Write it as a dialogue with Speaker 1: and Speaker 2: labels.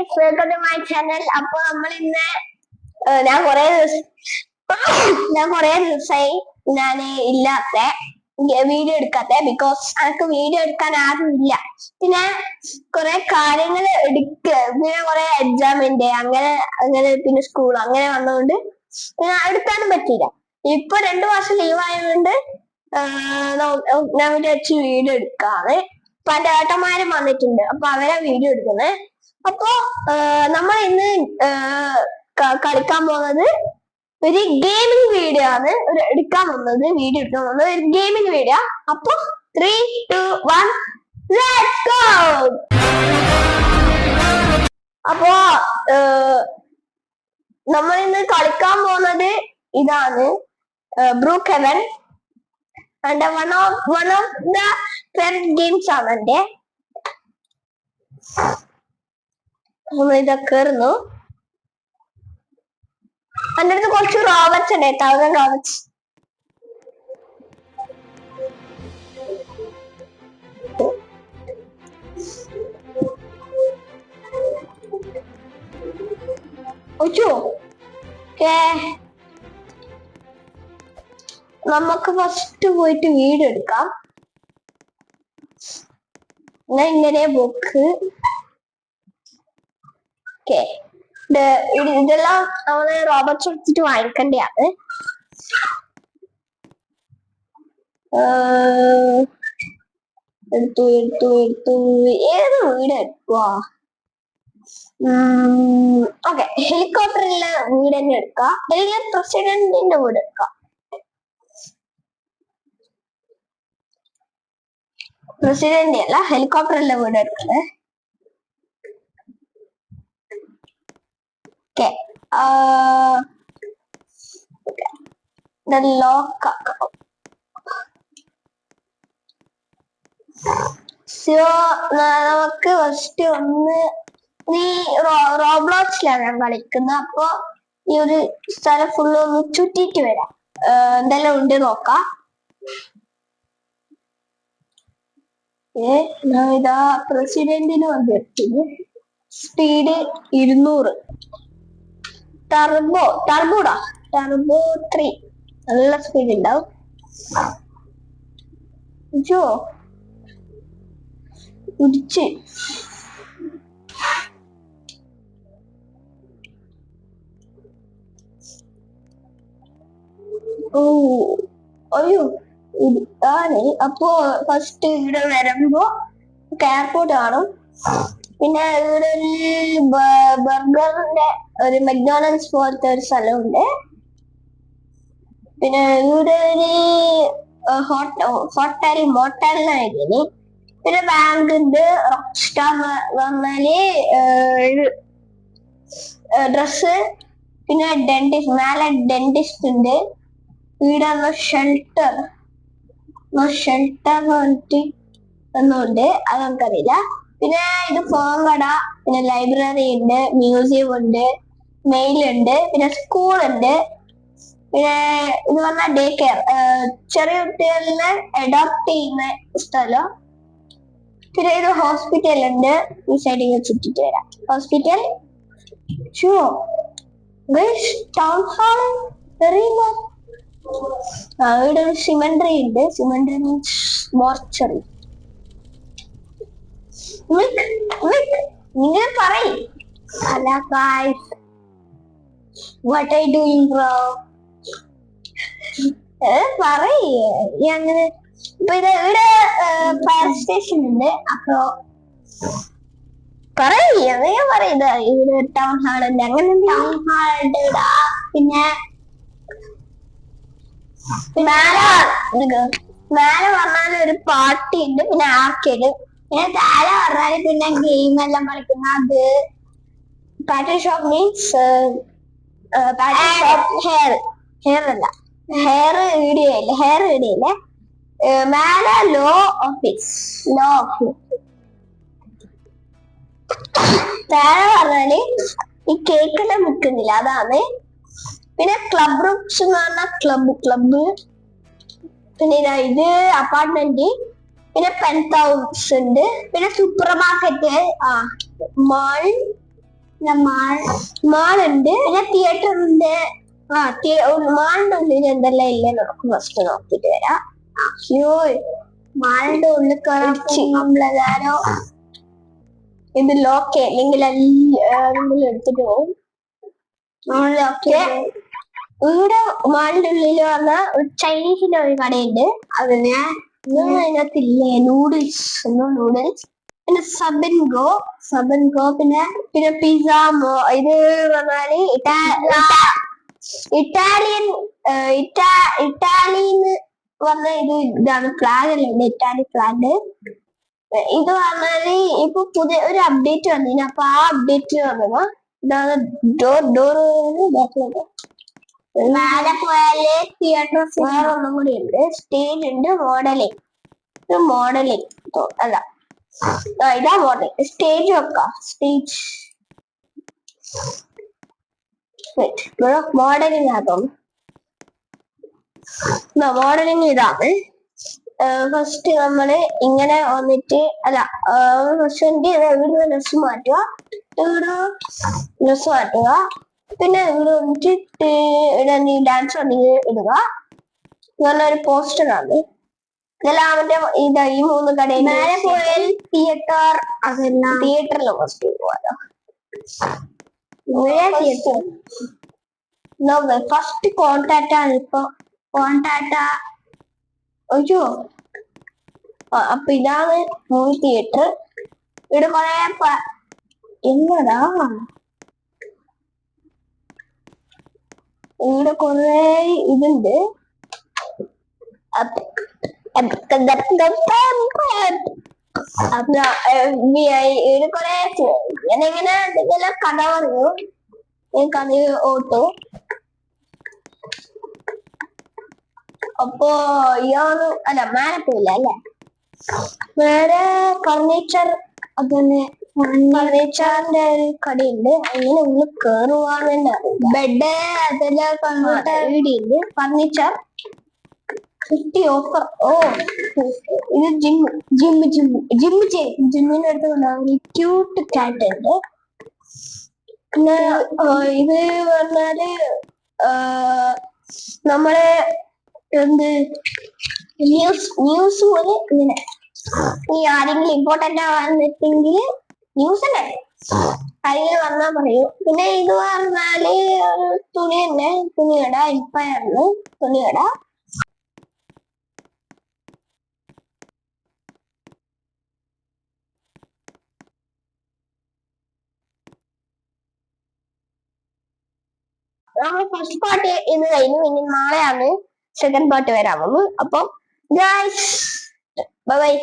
Speaker 1: Guys, welcome to my channel. അപ്പൊ നമ്മൾ ഇന്ന് ഞാൻ കൊറേ ദിവസമായി ഞാൻ ഇല്ലാത്ത വീഡിയോ എടുക്കാത്ത, ബിക്കോസ് എനിക്ക് വീഡിയോ എടുക്കാൻ ആരും ഇല്ല. പിന്നെ കുറെ കാര്യങ്ങൾ പിന്നെ കുറെ എക്സാമിന്റെ അങ്ങനെ പിന്നെ സ്കൂൾ അങ്ങനെ വന്നതുകൊണ്ട് എടുക്കാനും പറ്റിയില്ല. ഇപ്പൊ 2 മാസം ലീവ് ആയതുകൊണ്ട് ഞാൻ വിചാരിച്ചു വീഡിയോ എടുക്കാറ്. അപ്പൊ എന്റെ ഏട്ടന്മാരും വന്നിട്ടുണ്ട്, അപ്പൊ അവരെ വീഡിയോ എടുക്കുന്നത്. അപ്പൊ നമ്മൾ ഇന്ന് കളിക്കാൻ പോകുന്നത് ഒരു ഗെയിമിംഗ് വീഡിയോ ആണ്. വീഡിയോ എടുക്കാൻ പോകുന്നത് ഒരു ഗെയിമിംഗ് വീഡിയോ. അപ്പൊ 3, 2, 1 ലെറ്റ്സ് ഗോ. അപ്പോ നമ്മൾ ഇന്ന് കളിക്കാൻ പോകുന്നത് ഇതാണ്, Brookhaven. And one of the favourite games ആണ് എന്റെ. ഇതൊക്കെ കേറുന്നു. എൻ്റെ അടുത്ത് കുറച്ച് റോബർട്സ് ഉണ്ട്, 1000 റോബർട്സ്. നമുക്ക് ഫസ്റ്റ് പോയിട്ട് വീഡിയോ എടുക്കാം. ഇങ്ങനെ ബുക്ക് ഇതെല്ലാം നമ്മള് റോബർട്സ് എടുത്തിട്ട് വാങ്ങിക്കേണ്ടതാണ്. എടുത്തു ഏത് വീട് എടുക്കുവാ? ഓക്കെ, ഹെലികോപ്റ്ററിലെ വീട് തന്നെ എടുക്കാം. അല്ലെങ്കിൽ പ്രസിഡന്റിന്റെ വീട് എടുക്കാം. പ്രസിഡന്റ് അല്ല, ഹെലികോപ്റ്ററിലെ വീട് എടുക്കണേ. ഓക്കെ, ലോക്ക് ആക്കണം. നമുക്ക് ഫസ്റ്റ് റോബ്ലോക്സിലാണ് ഞാൻ കളിക്കുന്നത്. അപ്പൊ ഈ ഒരു സ്ഥലം ഫുള്ള് ഒന്ന് ചുറ്റിട്ട് വരാം. എന്തെല്ലാം ഉണ്ട് നോക്കാം. ഇതാ പ്രസിഡന്റിന് വന്നിട്ടുണ്ട്. സ്പീഡ് 200. ടർബോ 3 നല്ല സ്പീഡ് ഉണ്ടാവും. കുടിച്ച് അയ്യോ ഇതാണ്. അപ്പോ ഫസ്റ്റ് ഇവിടെ വരുമ്പോ എയർപോർട്ട് കാണും. പിന്നെ ഇവിടെ ഒരു ബർഗറിന്റെ ഒരു മക്ഡൊണാൾഡ്സ് പോലത്തെ ഒരു സ്ഥലമുണ്ട്. പിന്നെ ഇവിടെ ഒരു മോട്ടലിനായിരുന്നു. പിന്നെ ബാങ്ക് ഉണ്ട്. റോക്സ്റ്റാർ പറഞ്ഞാല് ഡ്രസ്. പിന്നെ ഡെന്റിസ്റ്റ്, മേലെ ഡെന്റിസ്റ്റ് ഉണ്ട്. ഇവിടെ ഷെൽട്ടർ പറഞ്ഞിട്ട് ഒന്നുണ്ട്, അത് നമുക്കറിയില്ല. പിന്നെ ഇത് ഫോൺ കട, പിന്നെ ലൈബ്രറി ഉണ്ട്, മ്യൂസിയം ഉണ്ട്, മെയിൽ ഉണ്ട്, പിന്നെ സ്കൂൾ ഉണ്ട്. പിന്നെ ഇത് പറഞ്ഞാൽ ഡേ കെയർ, ചെറിയ കുട്ടികളിനെ അഡോപ്റ്റ് ചെയ്യുന്ന സ്ഥലം. പിന്നെ ഇത് ഹോസ്പിറ്റൽ ഉണ്ട്. ഈ സൈഡിൽ ചുറ്റിട്ട് വരാം. ഹോസ്പിറ്റൽ, ടൗൺ ഹാൾ, ഇവിടെ ഒരു സിമൻട്രി ഉണ്ട്. സിമൻട്രി മീൻസ് മോർച്ചറി. നിങ്ങൾ പറയും. Hello guys, what are you doing bro? അങ്ങനെ ഇപ്പൊ ഇവിടെ ഫയർ സ്റ്റേഷൻ ഉണ്ട്. അപ്പൊ പറയുന്നത് ഇവിടെ ടൗൺ ഹാൾ ഉണ്ട്. അങ്ങനെ ടൗൺ ഹാൾ ഉണ്ട് ഇവിടെ. പിന്നെ മേലെ പറഞ്ഞാൽ ഒരു പാർട്ടി ഉണ്ട്. പിന്നെ ആർക്കേഡ്. പിന്നെ താഴെ പറഞ്ഞാല് പിന്നെ ഗെയിം എല്ലാം കളിക്കുന്ന അത് പാർട്ടി ഷോപ്പ് മീൻസ് ഹെയർ അല്ല, ഹെയർ വീഡിയോ ഇല്ല. മേലെ ലോ ഓഫീസ്. താഴെ പറഞ്ഞാല് ഈ കേക്കെല്ലാം വിൽക്കുന്നില്ല, അതാണ്. പിന്നെ ക്ലബ് റൂംസ് എന്ന് പറഞ്ഞാൽ ക്ലബ്. പിന്നെ ഇത് അപ്പാർട്ട്മെന്റ്. പിന്നെ പെന്റ് ഹൗസ് ഉണ്ട്. പിന്നെ സൂപ്പർ മാർക്കറ്റ്, മാൾ, മാളുണ്ട്, പിന്നെ തിയേറ്റർ ഉണ്ട്. മാളിന്റെ ഉള്ളിൽ എന്തെല്ലാം ഇല്ല നമുക്ക് ഫസ്റ്റ് നോക്കിട്ട് വരാം. അയ്യോ, മാളിന്റെ ഉള്ളിൽ കയറാനോ ഇത് ലോക്ക് അല്ലെങ്കിൽ എടുത്തിട്ട് പോകും. ഇവിടെ മാളിന്റെ ഉള്ളിൽ വന്ന ചൈനീസിന്റെ ഒരു കടയുണ്ട്. അതിന് അതിനകത്തില്ലേ നൂഡിൽസ് പിന്നെ സബൻഗോ പിന്നെ പിസാമോ. ഇത് പറഞ്ഞാല് ഇറ്റാലിന്ന് പറഞ്ഞ ഇതാണ് ഫ്ലാഗ് അല്ലേ, ഇറ്റാലി ഫ്ലാഗ്. ഇത് പറഞ്ഞാല് ഇപ്പൊ പുതിയ ഒരു അപ്ഡേറ്റ് വന്നിന്. അപ്പൊ ആ അപ്ഡേറ്റ് വന്നത് ഇതാണ്. ഡോർ മേലെ പോയാല് തിയേറ്റർ വേറെ ഒന്നും കൂടി ഉണ്ട്. സ്റ്റേജ് ഉണ്ട്, മോഡലിംഗ് അല്ല ഇതാ മോഡലിംഗ്. സ്റ്റേജ് വെക്കാം. സ്റ്റേജ് മോഡലിംഗ് ആകും. മോഡലിംഗ് ഇതാണ്. ഫസ്റ്റ് നമ്മള് ഇങ്ങനെ വന്നിട്ട് ഫസ്റ്റ് ഇവിടെ ഡ്രസ് മാറ്റുക, പിന്നെ ഇവിടെ വന്നിട്ട് ഡാൻസ് ഇടുക. നല്ലൊരു പോസ്റ്ററാണ്. ഇതെല്ലാം മറ്റേ ഈ 3 കടയിൽ മേലെ പോയാൽ തിയേറ്ററിൽ ഫസ്റ്റ് പോവാലോ. ഫസ്റ്റ് കോൺടാക്ട് ആണ് ഇപ്പൊ. അയ്യോ, അപ്പൊ ഇതാണ് മൂവി തിയേറ്റർ. ഇവിടെ കൊറേ എന്നടാ ഇവിടെ കൊറേ ഇതുണ്ട്. ഇവിടെ കൊറേ ഇങ്ങനെ കഥ പറഞ്ഞു. കഥ ഓട്ടു. അപ്പൊ ഇയാള് മേലെ പോയില്ല അല്ലെ. വേറെ ഫർണിച്ചർ, അതന്നെ ഫർണിച്ചറിന്റെ ഒരു കടയുണ്ട്. അങ്ങനെ ഉള്ളിൽ കേറുവാന്ന് ബെഡ് അതെല്ലാം വീടുണ്ട്. Furniture 50 offer. ഓ, ഇത് ജിമ്മിന്റെ അടുത്ത് കൊണ്ടാകും. ക്യൂട്ട് കാറ്റ് ഉണ്ട്. പിന്നെ ഇത് പറഞ്ഞാല് നമ്മളെ ന്യൂസ് പോലെ ഇങ്ങനെ ഈ ആരെങ്കിലും ഇമ്പോർട്ടന്റ് ആവാന്നിട്ടെങ്കിൽ ന്യൂസ് അല്ലേ അതിൽ വന്നാ പറയൂ. പിന്നെ ഇത് പറഞ്ഞാല് ഒരു തുണി തന്നെ, തുണികട. ഇപ്പഴാണ് തുണികട. നമ്മൾ ഫസ്റ്റ് പാർട്ട് ഇന്ന് കഴിഞ്ഞു. ഇനി നാളെയാണ് സെക്കൻഡ് പാർട്ട് വരാൻ പോകുന്നത്. അപ്പം ഗൈസ് ബൈ.